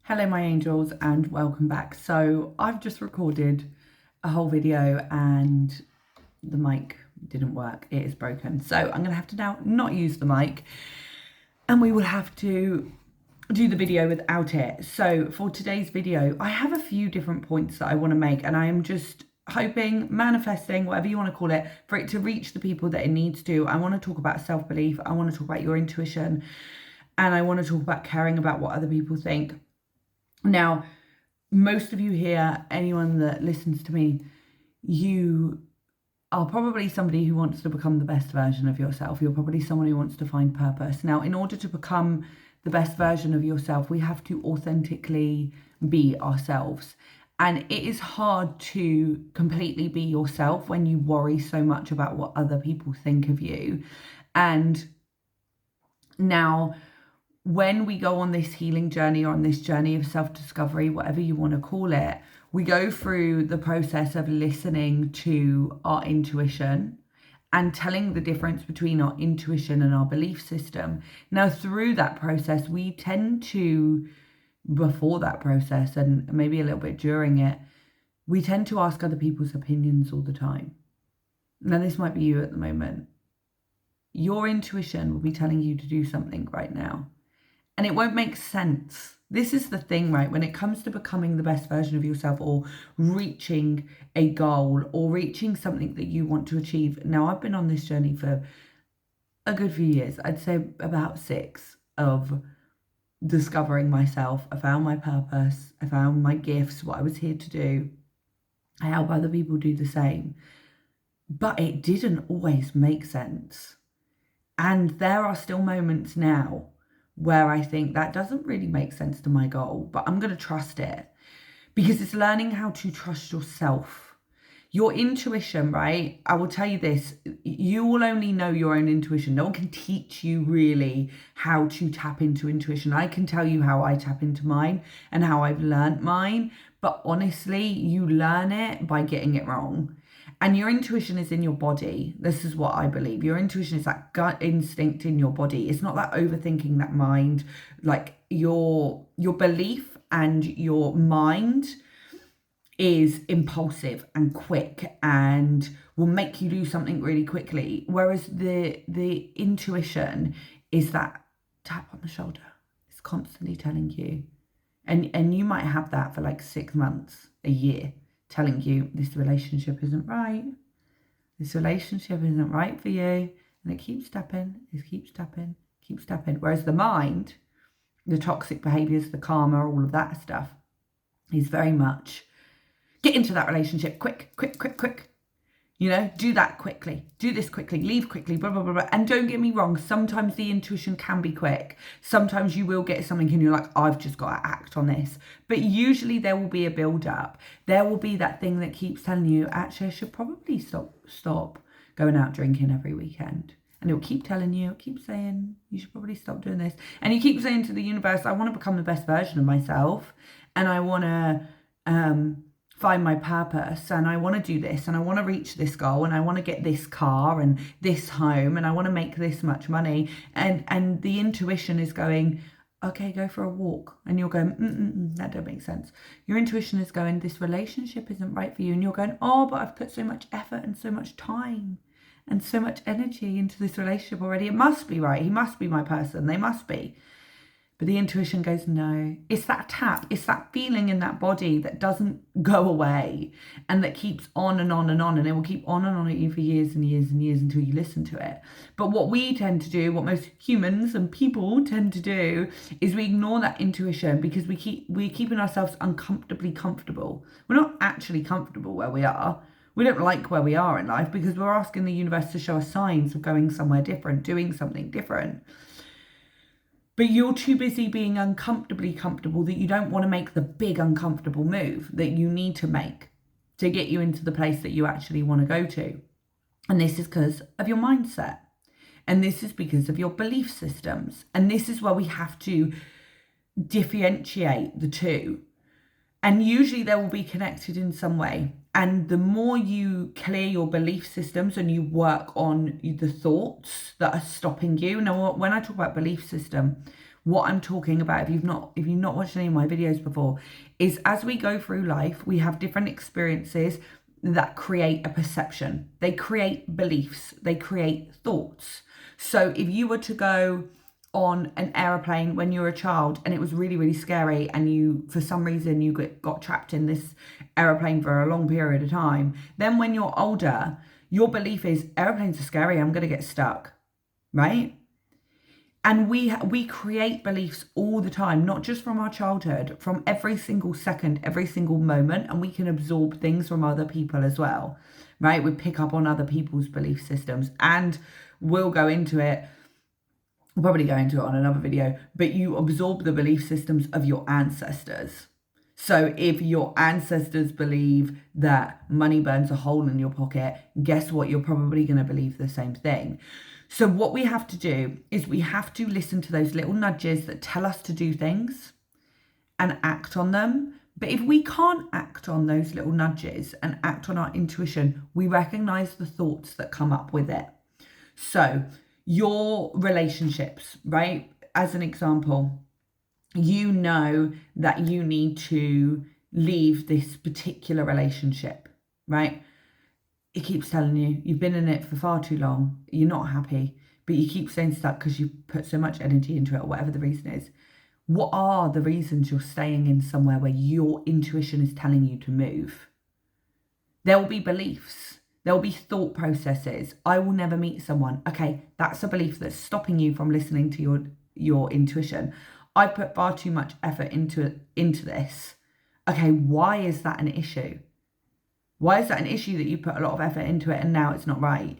Hello my angels and welcome back. So I've just recorded a whole video and the mic didn't work. It is broken. So I'm going to have to now not use the mic and we will have to do the video without it. So for today's video, I have a few different points that I want to make and I am just hoping, manifesting, whatever you want to call it, for it to reach the people that it needs to. I want to talk about self-belief. I want to talk about your intuition and I want to talk about caring about what other people think. Now, most of you here, anyone that listens to me, you are probably somebody who wants to become the best version of yourself. You're probably someone who wants to find purpose. Now, in order to become the best version of yourself, we have to authentically be ourselves. And it is hard to completely be yourself when you worry so much about what other people think of you. And now, when we go on this healing journey or on this journey of self-discovery, whatever you want to call it, we go through the process of listening to our intuition and telling the difference between our intuition and our belief system. Now, through that process, we tend to, before that process and maybe a little bit during it, we tend to ask other people's opinions all the time. Now, this might be you at the moment. Your intuition will be telling you to do something right now. And it won't make sense. This is the thing, right? When it comes to becoming the best version of yourself or reaching a goal or reaching something that you want to achieve. Now, I've been on this journey for a good few years. I'd say about 6 of discovering myself. I found my purpose. I found my gifts, what I was here to do. I help other people do the same. But it didn't always make sense. And there are still moments now where I think that doesn't really make sense to my goal, but I'm going to trust it because it's learning how to trust yourself. Your intuition, right? I will tell you this, you will only know your own intuition. No one can teach you really how to tap into intuition. I can tell you how I tap into mine and how I've learned mine, but honestly, you learn it by getting it wrong. And your intuition is in your body. This is what I believe. Your intuition is that gut instinct in your body. It's not that overthinking, that mind. Like your belief and your mind is impulsive and quick and will make you do something really quickly. Whereas the intuition is that tap on the shoulder. It's constantly telling you. And you might have that for like 6 months, a year, telling you this relationship isn't right. This relationship isn't right for you. And it keeps tapping, it keeps tapping, keeps tapping. Whereas the mind, the toxic behaviors, the karma, all of that stuff is very much get into that relationship quick, quick, quick, quick. You know, do that quickly, do this quickly, leave quickly, blah, blah, blah, blah. And don't get me wrong, sometimes the intuition can be quick. Sometimes you will get something and you're like, I've just got to act on this. But usually there will be a build up. There will be that thing that keeps telling you, actually, I should probably stop going out drinking every weekend. And it will keep telling you, keep saying, you should probably stop doing this. And you keep saying to the universe, I want to become the best version of myself. And I want to find my purpose and I want to do this and I want to reach this goal and I want to get this car and this home and I want to make this much money and the intuition is going, okay, go for a walk, and you're going, that don't make sense. Your intuition is going, this relationship isn't right for you, and you're going, oh, but I've put so much effort and so much time and so much energy into this relationship already. It must be right. He must be my person. They must be. But the intuition goes, no. It's that tap. It's that feeling in that body that doesn't go away and that keeps on and on and on. And it will keep on and on at you for years and years and years until you listen to it. But what we tend to do, what most humans and people tend to do, is we ignore that intuition because we're keeping ourselves uncomfortably comfortable. We're not actually comfortable where we are. We don't like where we are in life because we're asking the universe to show us signs of going somewhere different, doing something different. But you're too busy being uncomfortably comfortable that you don't want to make the big uncomfortable move that you need to make to get you into the place that you actually want to go to. And this is because of your mindset. And this is because of your belief systems. And this is where we have to differentiate the two. And usually they will be connected in some way. And the more you clear your belief systems and you work on the thoughts that are stopping you. Now, when I talk about belief system, What I'm talking about, if you've not watched any of my videos before, is as we go through life, we have different experiences that create a perception. They create beliefs, they create thoughts. So if you were to go on an aeroplane when you were a child and it was really, really scary, and you, for some reason, you got trapped in this aeroplane for a long period of time, then when you're older, your belief is aeroplanes are scary, I'm going to get stuck, right? And we create beliefs all the time, not just from our childhood, from every single second, every single moment, and we can absorb things from other people as well, right? We pick up on other people's belief systems, and we'll go into it. We'll probably go into it on another video, but you absorb the belief systems of your ancestors. So if your ancestors believe that money burns a hole in your pocket, guess what? You're probably going to believe the same thing. So what we have to do is we have to listen to those little nudges that tell us to do things and act on them. But if we can't act on those little nudges and act on our intuition, we recognize the thoughts that come up with it. So your relationships, right? As an example, you know that you need to leave this particular relationship, right? It keeps telling you, you've been in it for far too long, you're not happy, but you keep staying stuck because you put so much energy into it, or whatever the reason is. What are the reasons you're staying in somewhere where your intuition is telling you to move? There will be beliefs. There will be thought processes. I will never meet someone. Okay, that's a belief that's stopping you from listening to your intuition. I put far too much effort into this. Okay, why is that an issue? Why is that an issue that you put a lot of effort into it and now it's not right?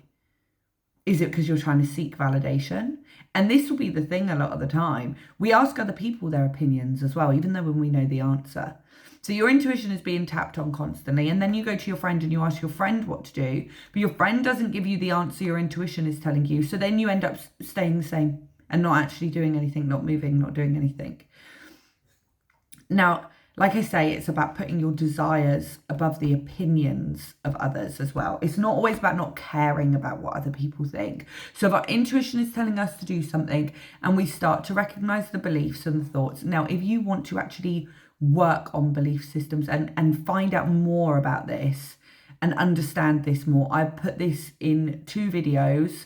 Is it because you're trying to seek validation? And this will be the thing a lot of the time. We ask other people their opinions as well, even though when we know the answer. So your intuition is being tapped on constantly, and then you go to your friend and you ask your friend what to do, but your friend doesn't give you the answer your intuition is telling you. So then you end up staying the same and not actually doing anything, not moving, not doing anything. Now, like I say, it's about putting your desires above the opinions of others as well. It's not always about not caring about what other people think. So if our intuition is telling us to do something and we start to recognize the beliefs and the thoughts. Now, if you want to actually work on belief systems and find out more about this and understand this more, I put this in 2 videos.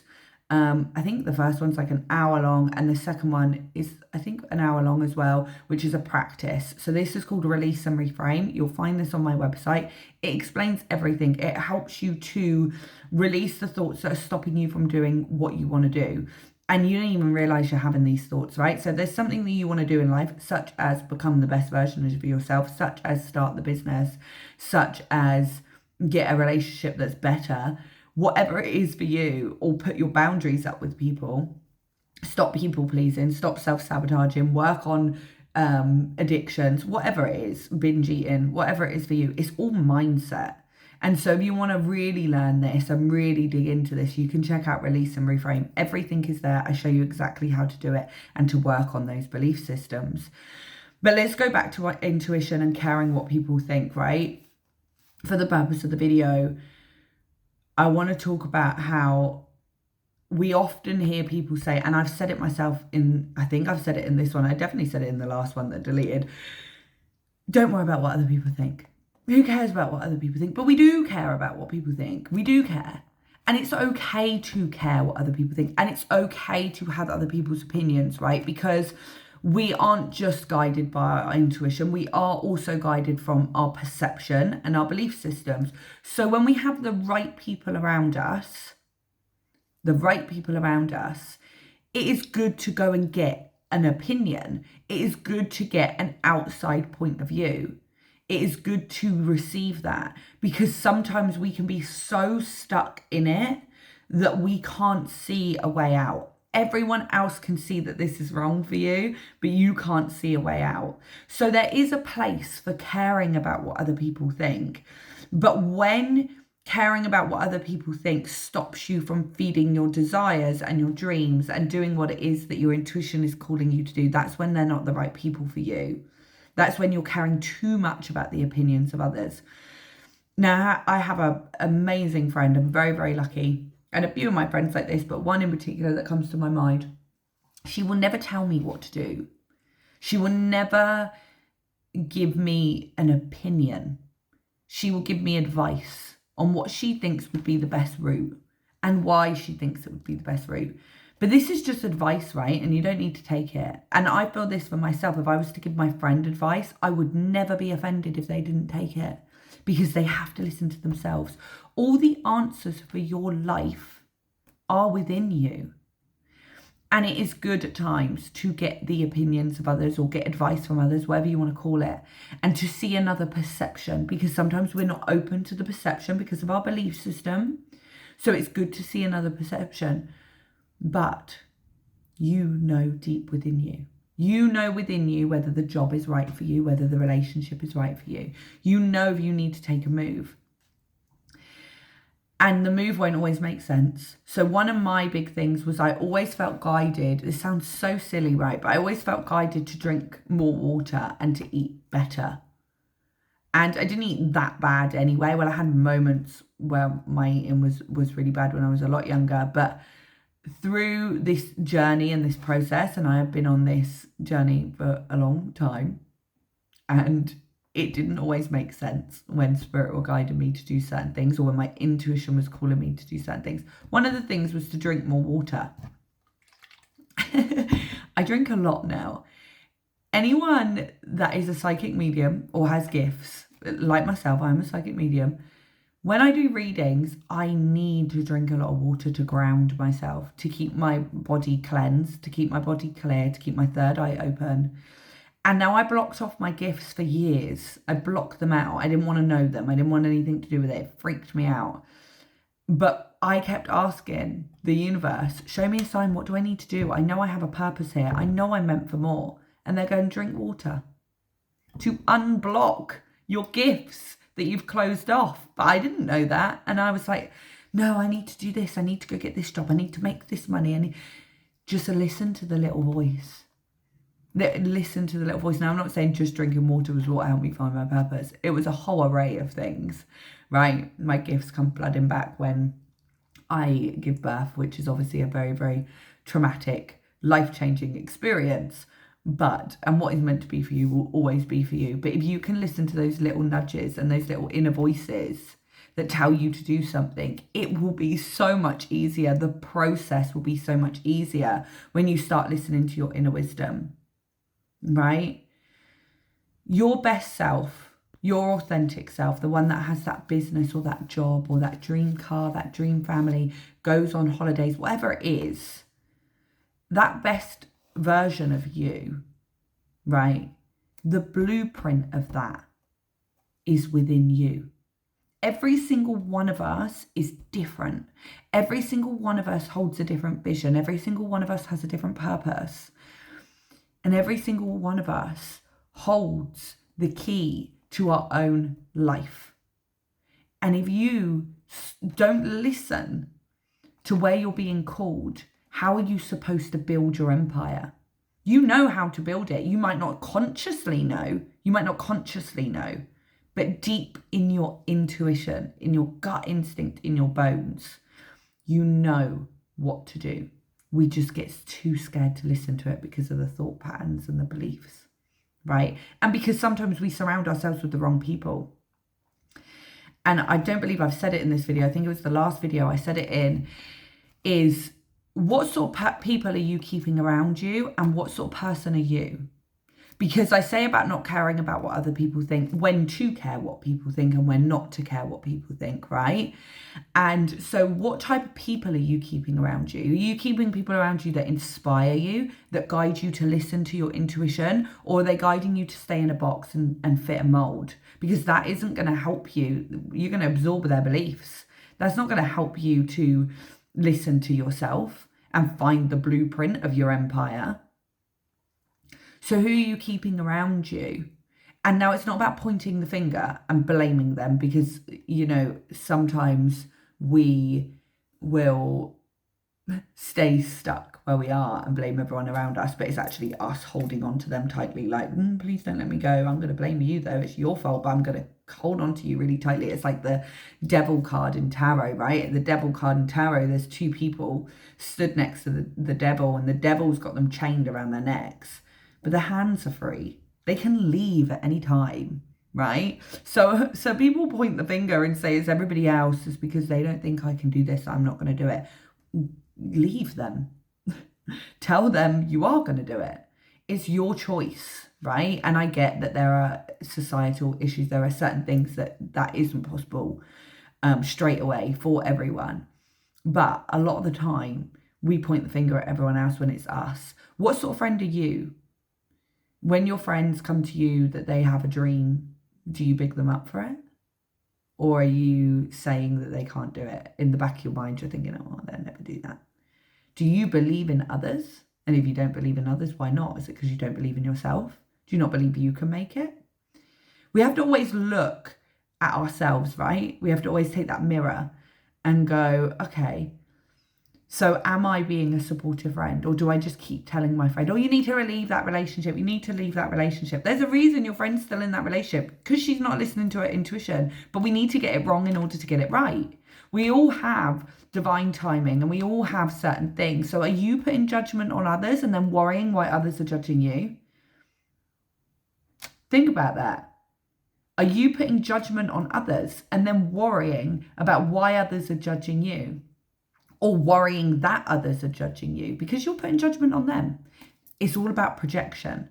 I think the first one's like an hour long, and the second one is, I think, an hour long as well, which is a practice. So this is called Release and Reframe. You'll find this on my website. It explains everything. It helps you to release the thoughts that are stopping you from doing what you want to do. And you don't even realize you're having these thoughts, right? So there's something that you want to do in life, such as become the best version of yourself, such as start the business, such as get a relationship that's better. Whatever it is for you, or put your boundaries up with people, stop people pleasing, stop self-sabotaging, work on addictions, whatever it is, binge eating, whatever it is for you, it's all mindset. And so if you want to really learn this and really dig into this, you can check out Release and Reframe. Everything is there. I show you exactly how to do it and to work on those belief systems. But let's go back to our intuition and caring what people think, right? For the purpose of the video, I want to talk about how we often hear people say, and I've said it myself I think I've said it in this one, I definitely said it in the last one that deleted, don't worry about what other people think. Who cares about what other people think? But we do care about what people think. We do care. And it's okay to care what other people think. And it's okay to have other people's opinions, right? Because we aren't just guided by our intuition. We are also guided from our perception and our belief systems. So when we have the right people around us, it is good to go and get an opinion. It is good to get an outside point of view. It is good to receive that, because sometimes we can be so stuck in it that we can't see a way out. Everyone else can see that this is wrong for you, but you can't see a way out. So there is a place for caring about what other people think. But when caring about what other people think stops you from feeding your desires and your dreams and doing what it is that your intuition is calling you to do, that's when they're not the right people for you. That's when you're caring too much about the opinions of others. Now, I have an amazing friend. I'm very, very lucky. And a few of my friends like this, but one in particular that comes to my mind. She will never tell me what to do. She will never give me an opinion. She will give me advice on what she thinks would be the best route and why she thinks it would be the best route. But this is just advice, right? And you don't need to take it. And I feel this for myself. If I was to give my friend advice, I would never be offended if they didn't take it, because they have to listen to themselves. All the answers for your life are within you. And it is good at times to get the opinions of others or get advice from others, whatever you want to call it, and to see another perception, because sometimes we're not open to the perception because of our belief system. So it's good to see another perception. But you know deep within you. You know within you whether the job is right for you, whether the relationship is right for you. You know if you need to take a move. And the move won't always make sense. So one of my big things was I always felt guided. This sounds so silly, right? But I always felt guided to drink more water and to eat better. And I didn't eat that bad anyway. Well, I had moments where my eating was really bad when I was a lot younger. But through this journey and this process, and I have been on this journey for a long time, and it didn't always make sense when spirit were guiding me to do certain things, or when my intuition was calling me to do certain things. One of the things was to drink more water. I drink a lot now. Anyone that is a psychic medium or has gifts, like myself, I'm a psychic medium. When I do readings, I need to drink a lot of water to ground myself, to keep my body cleansed, to keep my body clear, to keep my third eye open. And now I blocked off my gifts for years. I blocked them out. I didn't want to know them. I didn't want anything to do with it. It freaked me out. But I kept asking the universe, show me a sign. What do I need to do? I know I have a purpose here. I know I'm meant for more. And they're going, drink water to unblock your gifts that you've closed off. But I didn't know that. And I was like, no, I need to do this. I need to go get this job. I need to make this money. And just listen to the little voice. Listen to the little voice. Now, I'm not saying just drinking water was what helped me find my purpose. It was a whole array of things, right? My gifts come flooding back when I give birth, which is obviously a very, very traumatic, life-changing experience. And what is meant to be for you will always be for you. But if you can listen to those little nudges and those little inner voices that tell you to do something, it will be so much easier. The process will be so much easier when you start listening to your inner wisdom, right? Your best self, your authentic self, the one that has that business or that job or that dream car, that dream family, goes on holidays, whatever it is, that best version of you, right? The blueprint of that is within you. Every single one of us is different. Every single one of us holds a different vision. Every single one of us has a different purpose. And every single one of us holds the key to our own life. And if you don't listen to where you're being called, how are you supposed to build your empire? You know how to build it. You might not consciously know. But deep in your intuition, in your gut instinct, in your bones, you know what to do. We just get too scared to listen to it because of the thought patterns and the beliefs, right? And because sometimes we surround ourselves with the wrong people. And I don't believe I've said it in this video. I think it was the last video I said it in, is what sort of people are you keeping around you, and what sort of person are you? Because I say about not caring about what other people think, when to care what people think and when not to care what people think, right? And so what type of people are you keeping around you? Are you keeping people around you that inspire you, that guide you to listen to your intuition? Or are they guiding you to stay in a box and fit a mold? Because that isn't going to help you. You're going to absorb their beliefs. That's not going to help you to listen to yourself and find the blueprint of your empire. So who are you keeping around you? And now it's not about pointing the finger and blaming them, because, you know, sometimes we will stay stuck where we are and blame everyone around us, but it's actually us holding on to them tightly, like, please don't let me go. I'm going to blame you though. It's your fault, but I'm going to hold on to you really tightly. It's like the devil card in tarot, right? The devil card in tarot, there's two people stood next to the devil, and the devil's got them chained around their necks, but the hands are free. They can leave at any time, right? So people point the finger and say it's everybody else. It's because they don't think I can do this, I'm not going to do it. Leave them. Tell them you are going to do it. It's your choice, right? And I get that there are societal issues. There are certain things that isn't possible straight away for everyone. But a lot of the time, we point the finger at everyone else when it's us. What sort of friend are you? When your friends come to you that they have a dream, do you big them up for it? Or are you saying that they can't do it? In the back of your mind, you're thinking, oh, they'll never do that. Do you believe in others? And if you don't believe in others, why not? Is it because you don't believe in yourself? Do you not believe you can make it? We have to always look at ourselves, right? We have to always take that mirror and go, okay, so am I being a supportive friend? Or do I just keep telling my friend, oh, you need to leave that relationship. You need to leave that relationship. There's a reason your friend's still in that relationship, because she's not listening to her intuition. But we need to get it wrong in order to get it right. We all have divine timing and we all have certain things. So are you putting judgment on others and then worrying why others are judging you? Think about that. Are you putting judgment on others and then worrying about why others are judging you? Or worrying that others are judging you because you're putting judgment on them? It's all about projection.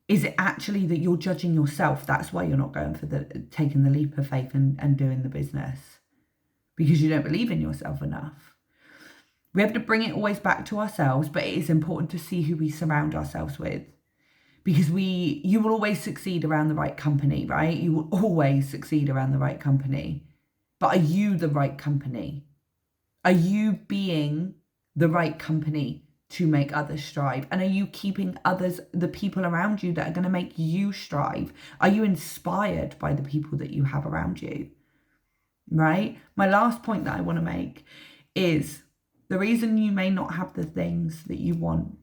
Is it actually that you're judging yourself? That's why you're not going for taking the leap of faith and doing the business, because you don't believe in yourself enough. We have to bring it always back to ourselves, but it is important to see who we surround ourselves with, because you will always succeed around the right company, right? You will always succeed around the right company. But are you the right company? Are you being the right company to make others strive? And are you keeping others, the people around you that are going to make you strive? Are you inspired by the people that you have around you? Right? My last point that I want to make is the reason you may not have the things that you want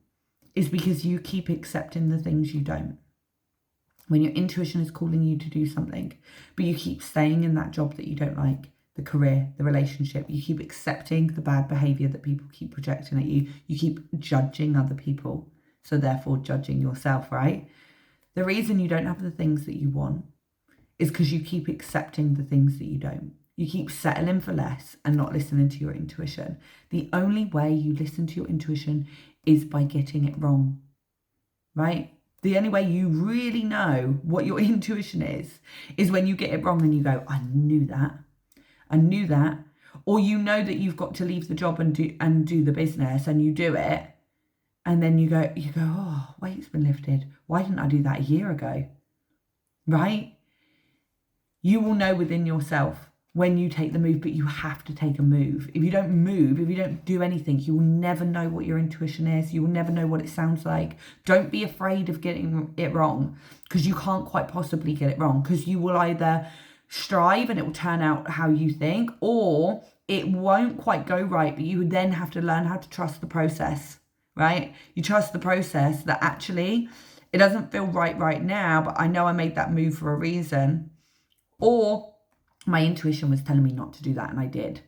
is because you keep accepting the things you don't. When your intuition is calling you to do something, but you keep staying in that job that you don't like, the career, the relationship, you keep accepting the bad behavior that people keep projecting at you. You keep judging other people, so therefore judging yourself, right? The reason you don't have the things that you want is because you keep accepting the things that you don't. You keep settling for less and not listening to your intuition. The only way you listen to your intuition is by getting it wrong, right? The only way you really know what your intuition is when you get it wrong and you go, I knew that. I knew that. Or you know that you've got to leave the job and do the business, and you do it. And then you go, oh, weight's been lifted. Why didn't I do that a year ago? Right? You will know within yourself when you take the move, but you have to take a move. If you don't move, if you don't do anything, you will never know what your intuition is. You will never know what it sounds like. Don't be afraid of getting it wrong, because you can't quite possibly get it wrong, because you will either strive and it will turn out how you think, or it won't quite go right, but you then have to learn how to trust the process, right? You trust the process that actually it doesn't feel right now, but I know I made that move for a reason, or my intuition was telling me not to do that and I did.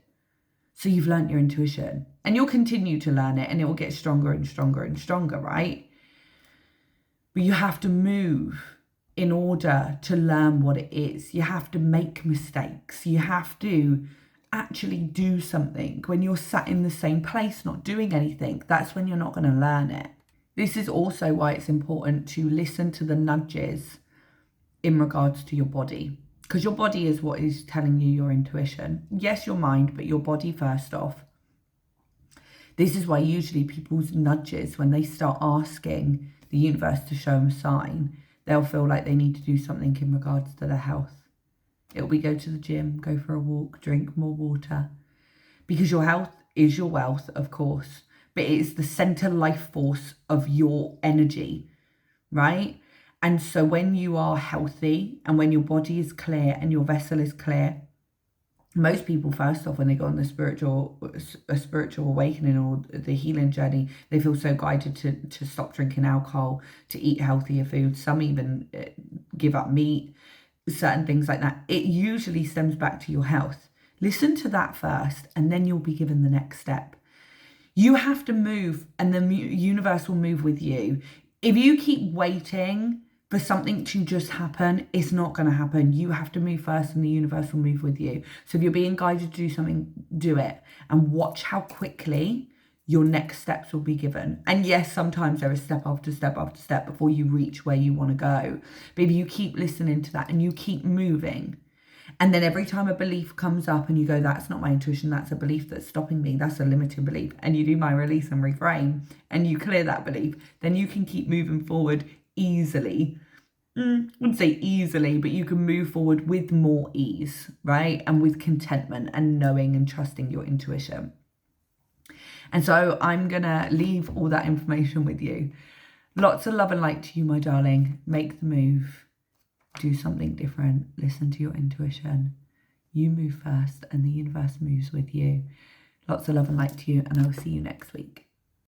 So you've learned your intuition and you'll continue to learn it and it will get stronger and stronger and stronger, right? But you have to move in order to learn what it is. You have to make mistakes. You have to actually do something. When you're sat in the same place not doing anything, that's when you're not going to learn it. This is also why it's important to listen to the nudges in regards to your body, because your body is what is telling you your intuition. Yes, your mind, but your body first off. This is why usually people's nudges, when they start asking the universe to show them a sign, they'll feel like they need to do something in regards to their health. It'll be go to the gym, go for a walk, drink more water. Because your health is your wealth, of course, but it is the center life force of your energy, right? And so when you are healthy and when your body is clear and your vessel is clear, most people, first off, when they go on a spiritual awakening or the healing journey, they feel so guided to stop drinking alcohol, to eat healthier food. Some even give up meat, certain things like that. It usually stems back to your health. Listen to that first, and then you'll be given the next step. You have to move, and the universe will move with you. If you keep waiting for something to just happen, it's not going to happen. You have to move first, and the universe will move with you. So if you're being guided to do something, do it, and watch how quickly your next steps will be given. And yes, sometimes there is step after step after step before you reach where you want to go. But if you keep listening to that and you keep moving, and then every time a belief comes up and you go, that's not my intuition, that's a belief that's stopping me, that's a limiting belief, and you do my release and reframe, and you clear that belief, then you can keep moving forward easily. I wouldn't say easily, but you can move forward with more ease, right? And with contentment and knowing and trusting your intuition. And so I'm going to leave all that information with you. Lots of love and light to you, my darling. Make the move. Do something different. Listen to your intuition. You move first and the universe moves with you. Lots of love and light to you, and I will see you next week.